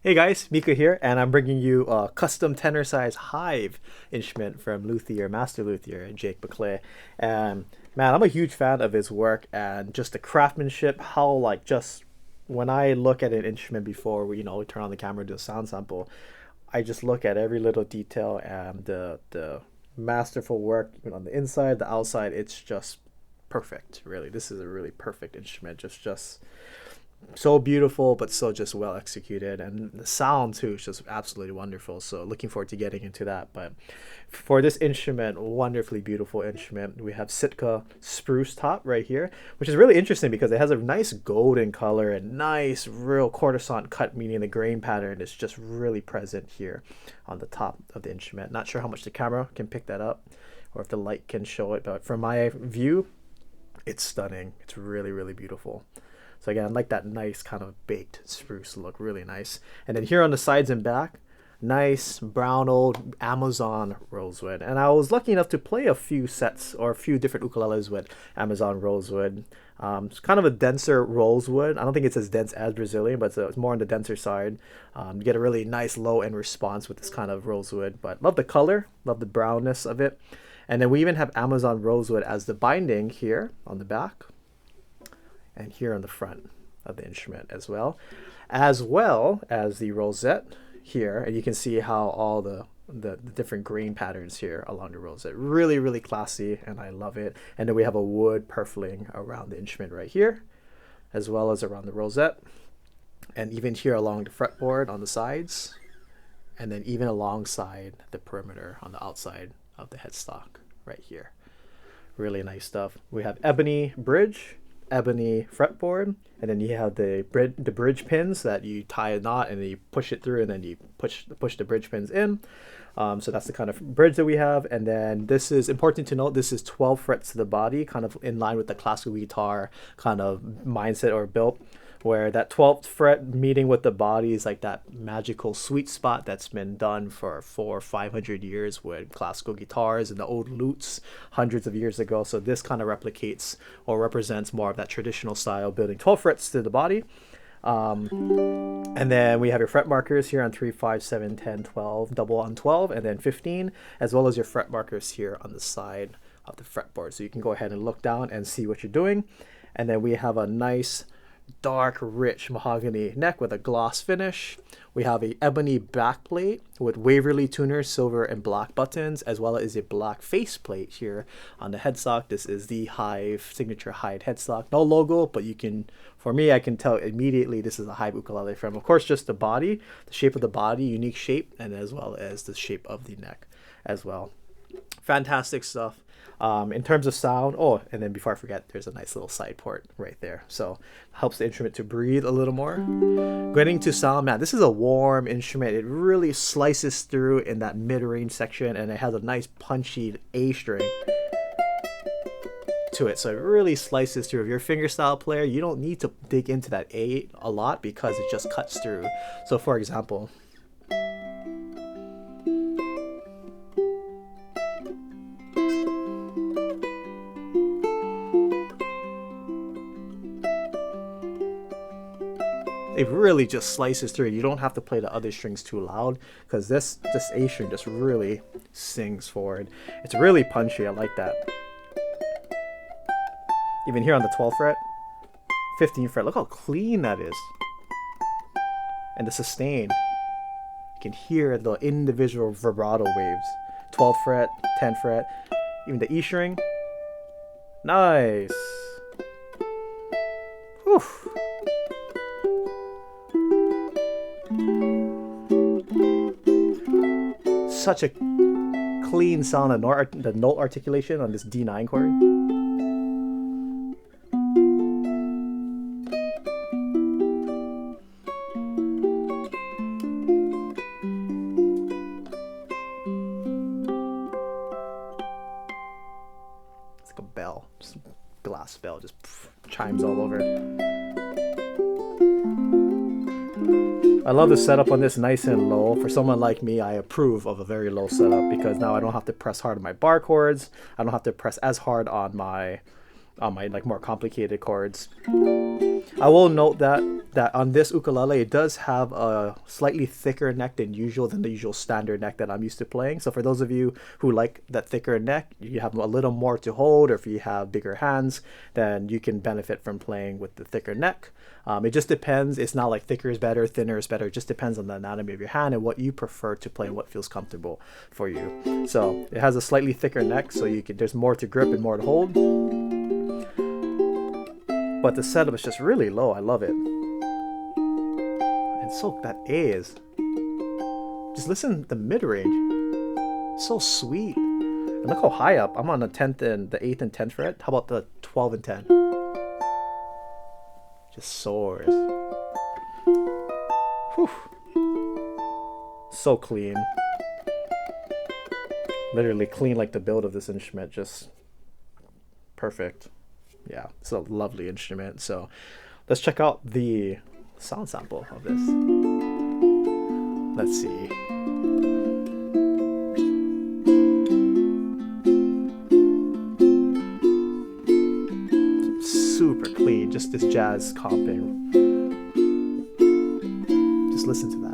Hey guys, Mika here, and I'm bringing you a custom tenor size Hive instrument from luthier, master luthier Jake McClay. And man, I'm a huge fan of his work and just the craftsmanship. How like just when I look at an instrument before we turn on the camera and do a sound sample, I just look at every little detail and the masterful work even on the inside, the outside. It's just perfect. Really, this is a really perfect instrument. Just so beautiful but so just well executed, and the sound too is just absolutely wonderful. So looking forward to getting into that. But for this instrument, wonderfully beautiful instrument, we have Sitka spruce top right here, which is really interesting because it has a nice golden color and nice real courtesan cut, meaning the grain pattern is just really present here on the top of the instrument. Not sure how much the camera can pick that up or if the light can show it, but from my view, it's stunning. It's really beautiful. So again, I like that nice kind of baked spruce look, really nice. And then here on the sides and back, nice brown old Amazon rosewood. And I was lucky enough to play a few sets or a few different ukuleles with Amazon rosewood. It's kind of a denser rosewood. I don't think it's as dense as Brazilian, but it's more on the denser side. You get a really nice low end response with this kind of rosewood. But love the color, love the brownness of it. And then we even have Amazon rosewood as the binding here on the back and here on the front of the instrument as well as the rosette here. And you can see how all the different grain patterns here along the rosette. Really classy, and I love it. And then we have a wood purfling around the instrument right here, as well as around the rosette. And even here along the fretboard on the sides, and then even alongside the perimeter on the outside of the headstock right here. Really nice stuff. We have ebony bridge, ebony fretboard, and then you have the bridge pins that you tie a knot and then you push it through, and then you push the bridge pins in. So that's the kind of bridge that we have. And then this is important to note, this is 12 frets to the body, kind of in line with the classical guitar kind of mindset or built, where that 12th fret meeting with the body is like that magical sweet spot that's been done for 400 or 500 years with classical guitars and the old lutes hundreds of years ago. So this kind of replicates or represents more of that traditional style, building 12 frets to the body. And then we have your fret markers here on 3, 5, 7, 10, 12, double on 12, and then 15, as well as your fret markers here on the side of the fretboard. So you can go ahead and look down and see what you're doing. And then we have a nice dark rich mahogany neck with a gloss finish. We have a ebony backplate with Waverly tuners, silver and black buttons, as well as a black faceplate here on the headstock. This is the Hive signature Hive headstock. No logo, but you can, for me, I can tell immediately this is a Hive ukulele from. Of course, just the body, the shape of the body, unique shape, and as well as the shape of the neck as well. Fantastic stuff. In terms of sound, oh, and then before I forget, there's a nice little side port right there, so helps the instrument to breathe a little more. Getting to sound, man, this is a warm instrument. It really slices through in that mid-range section, and it has a nice punchy A string to it, so it really slices through. If you're a fingerstyle player, you don't need to dig into that A a lot because it just cuts through. So for example, it really just slices through. You don't have to play the other strings too loud because this A string just really sings forward. It's really punchy. I like that. Even here on the 12th fret, 15th fret, look how clean that is. And the sustain, you can hear the individual vibrato waves. 12th fret, 10th fret, even the E string. Nice. Whew. Such a clean sound, the note articulation on this D9 chord. It's like a bell, just a glass bell, just chimes all over. I love the setup on this, nice and low. For someone like me, I approve of a very low setup because now I don't have to press hard on my bar chords. I don't have to press as hard on my like more complicated chords. I will note that on this ukulele, it does have a slightly thicker neck than the usual standard neck that I'm used to playing. So for those of you who like that thicker neck, you have a little more to hold, or if you have bigger hands, then you can benefit from playing with the thicker neck. It just depends. It's not like thicker is better, thinner is better. It just depends on the anatomy of your hand and what you prefer to play and what feels comfortable for you. So it has a slightly thicker neck, so there's more to grip and more to hold. But the setup is just really low. I love it. And so that A is, just listen to the mid-range. So sweet. And look how high up. I'm on the 8th and 10th fret. How about the 12 and 10? Just soars. Whew. So clean. Literally clean like the build of this instrument. Just perfect. Yeah, it's a lovely instrument. So let's check out the sound sample of this. Let's see. Super clean, just this jazz comping. Just listen to that.